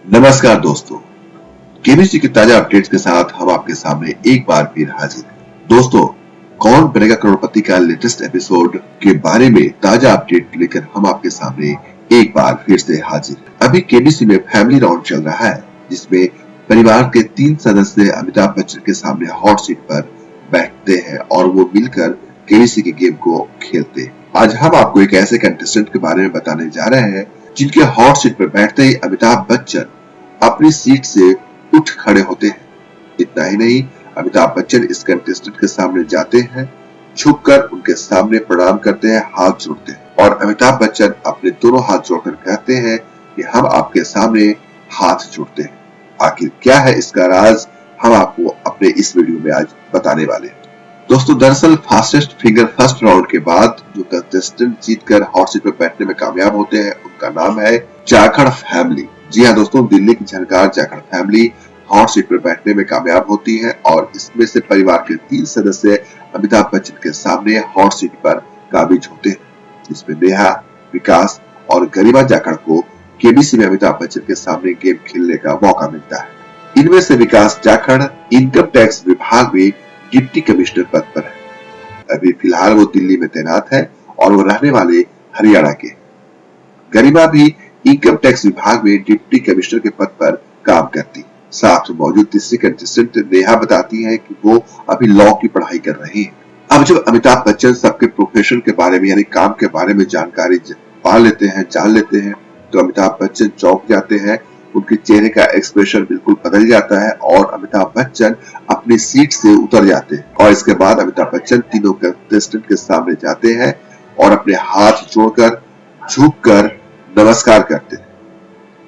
नमस्कार दोस्तों, केबीसी की ताजा अपडेट्स के साथ हम आपके सामने एक बार फिर हाजिर हैं। दोस्तों, कौन बनेगा करोड़पति का लेटेस्ट एपिसोड के बारे में ताजा अपडेट लेकर हम आपके सामने एक बार फिर से हाजिर हैं। अभी केबीसी में फैमिली राउंड चल रहा है, जिसमें परिवार के 3 सदस्य अमिताभ बच्चन के सामने हॉट सीट पर बैठते हैं और वो मिलकर केबीसी के गेम को खेलते हैं। आज हम आपको एक ऐसे कंटेस्टेंट के बारे में बताने जा रहे हैं जिनके हॉट सीट पर बैठते ही अमिताभ बच्चन अपनी सीट से उठ खड़े होते हैं। इतना ही नहीं, अमिताभ बच्चन इस कंटेस्टेंट के सामने जाते हैं, झुककर उनके सामने प्रणाम करते हैं, हाथ जोड़ते हैं और अमिताभ बच्चन अपने दोनों हाथ जोड़कर कहते हैं कि हम आपके सामने हाथ जोड़ते हैं। आखिर क्या है इसका राज, हम आपको अपने इस वीडियो में आज बताने वाले हैं। दोस्तों, दरअसल फास्टेस्ट फिंगर फर्स्ट राउंड के बाद जो कंटेस्टेंट जीतकर हॉट सीट पर बैठने में कामयाब होते हैं, उनका नाम है जाखड़ फैमिली। जी हाँ दोस्तों, दिल्ली की झनकार जाखड़ फैमिली हॉट सीट पर बैठने में कामयाब होती है और इसमें से परिवार के 3 सदस्य अमिताभ बच्चन के सामने हॉट सीट पर काबिज होते हैं। इसमें नेहा, विकास और गरिमा जाखड़ को केबीसी में अमिताभ बच्चन के सामने गेम खेलने का मौका मिलता है। इनमें से विकास जाखड़ इनकम टैक्स विभाग में डिप्टी कमिश्नर पद पर है। अभी फिलहाल वो दिल्ली में तैनात है और वो रहने वाले हरियाणा के। गरिमा भी इनकम टैक्स विभाग में डिप्टी कमिश्नर के पद पर काम करती। साथ में मौजूद तीसरी कंटेस्टेंट नेहा बताती है कि वो अभी लॉ की पढ़ाई कर रही है। अब जब अमिताभ बच्चन सबके प्रोफेशन के बारे में यानी काम के बारे में जानकारी पा लेते हैं, जान लेते हैं, तो अमिताभ बच्चन चौंक जाते हैं। उनके चेहरे का एक्सप्रेशन बिल्कुल बदल जाता है और अमिताभ बच्चन अपनी सीट से उतर जाते हैं। और इसके बाद अमिताभ बच्चन तीनों कंटेस्टेंट के सामने जाते हैं और अपने हाथ जोड़कर झुककर नमस्कार करते हैं।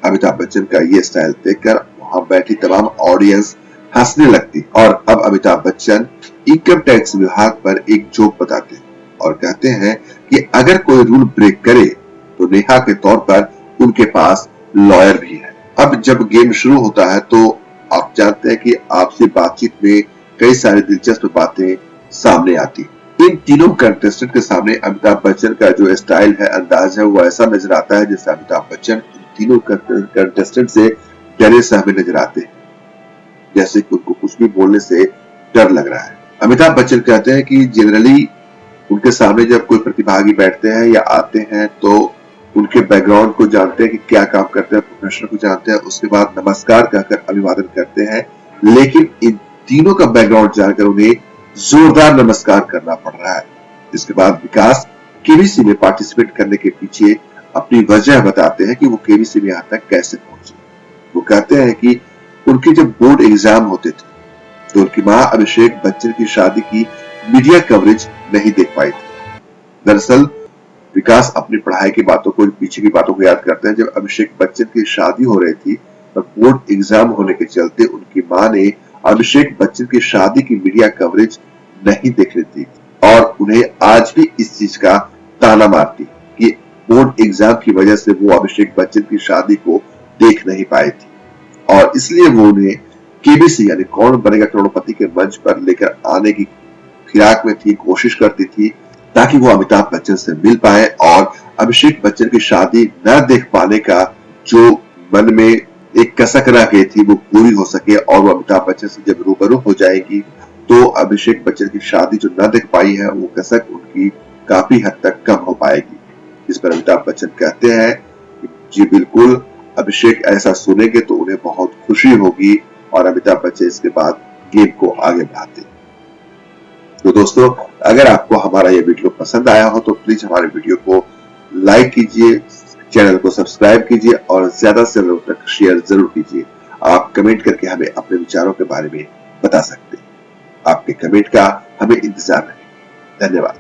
अमिताभ बच्चन का ये स्टाइल देखकर वहां बैठी तमाम ऑडियंस हंसने लगती और अब अमिताभ बच्चन इनकम टैक्स विभाग पर एक जोक बताते हैं और कहते हैं कि अगर कोई रूल ब्रेक करे तो नेहा के तौर पर उनके पास लॉयर भी है। अब जब गेम शुरू होता है तो आप जानते हैं कि आपसी बातचीत में कई सारी दिलचस्प बातें सामने आती। इन तीनों कंटेस्टेंट के सामने अमिताभ बच्चन का जो स्टाइल है, अंदाज है, वो ऐसा नजर आता है जैसे अमिताभ बच्चन इन तीनों कंटेस्टेंट से डरे सहमे नजर आते हैं, जैसे कि उनको कुछ भी बोलने से डर लग रहा है। अमिताभ बच्चन कहते हैं कि जनरली उनके सामने जब कोई प्रतिभागी बैठते हैं या आते हैं तो उनके बैकग्राउंड को जानते हैं कि क्या काम करते हैं, प्रोफेशन को जानते हैं, उसके बाद नमस्कार कहकर अभिवादन करते हैं। लेकिन इन तीनों का बैकग्राउंड जानकर उन्हें जोरदार नमस्कार करना पड़ रहा है। इसके बाद विकास केबीसी में पार्टिसिपेट करने के पीछे अपनी वजह बताते हैं कि वो केबीसी में यहाँ तक कैसे पहुंचे। वो कहते हैं कि उनके जब बोर्ड एग्जाम होते थे तो उनकी माँ अभिषेक बच्चन की शादी की मीडिया कवरेज नहीं देख पाई थी। दरअसल विकास अपनी पढ़ाई की बातों को, पीछे की बातों को याद करते हैं। जब अभिषेक बच्चन की शादी हो रही थी तो बोर्ड एग्जाम होने के चलते उनकी माँ ने अभिषेक बच्चन की शादी की मीडिया कवरेज नहीं देख रही थी और उन्हें आज भी इस चीज का ताना मारती कि बोर्ड एग्जाम की वजह से वो अभिषेक बच्चन की शादी को देख नहीं पाई थी और इसलिए वो उन्हें केबीसी यानी कौन बनेगा करोड़पति के मंच पर लेकर आने की फिराक में थी, कोशिश करती थी ताकि वो अमिताभ बच्चन से मिल पाए और अभिषेक बच्चन की शादी न देख पाने का जो मन में एक कसक रह गई थी वो पूरी हो सके और वो अमिताभ बच्चन से जब रूबरू हो जाएगी तो अभिषेक बच्चन की शादी जो न देख पाई है वो कसक उनकी काफी हद तक कम हो पाएगी। इस पर अमिताभ बच्चन कहते हैं कि जी बिल्कुल, अभिषेक ऐसा सुनेंगे तो उन्हें बहुत खुशी होगी और अमिताभ बच्चन इसके बाद गेम को आगे बढ़ाते हैं। तो दोस्तों, अगर आपको हमारा ये वीडियो पसंद आया हो तो प्लीज हमारे वीडियो को लाइक कीजिए, चैनल को सब्सक्राइब कीजिए और ज्यादा से ज्यादा तक शेयर जरूर कीजिए। आप कमेंट करके हमें अपने विचारों के बारे में बता सकते हैं। आपके कमेंट का हमें इंतजार है। धन्यवाद।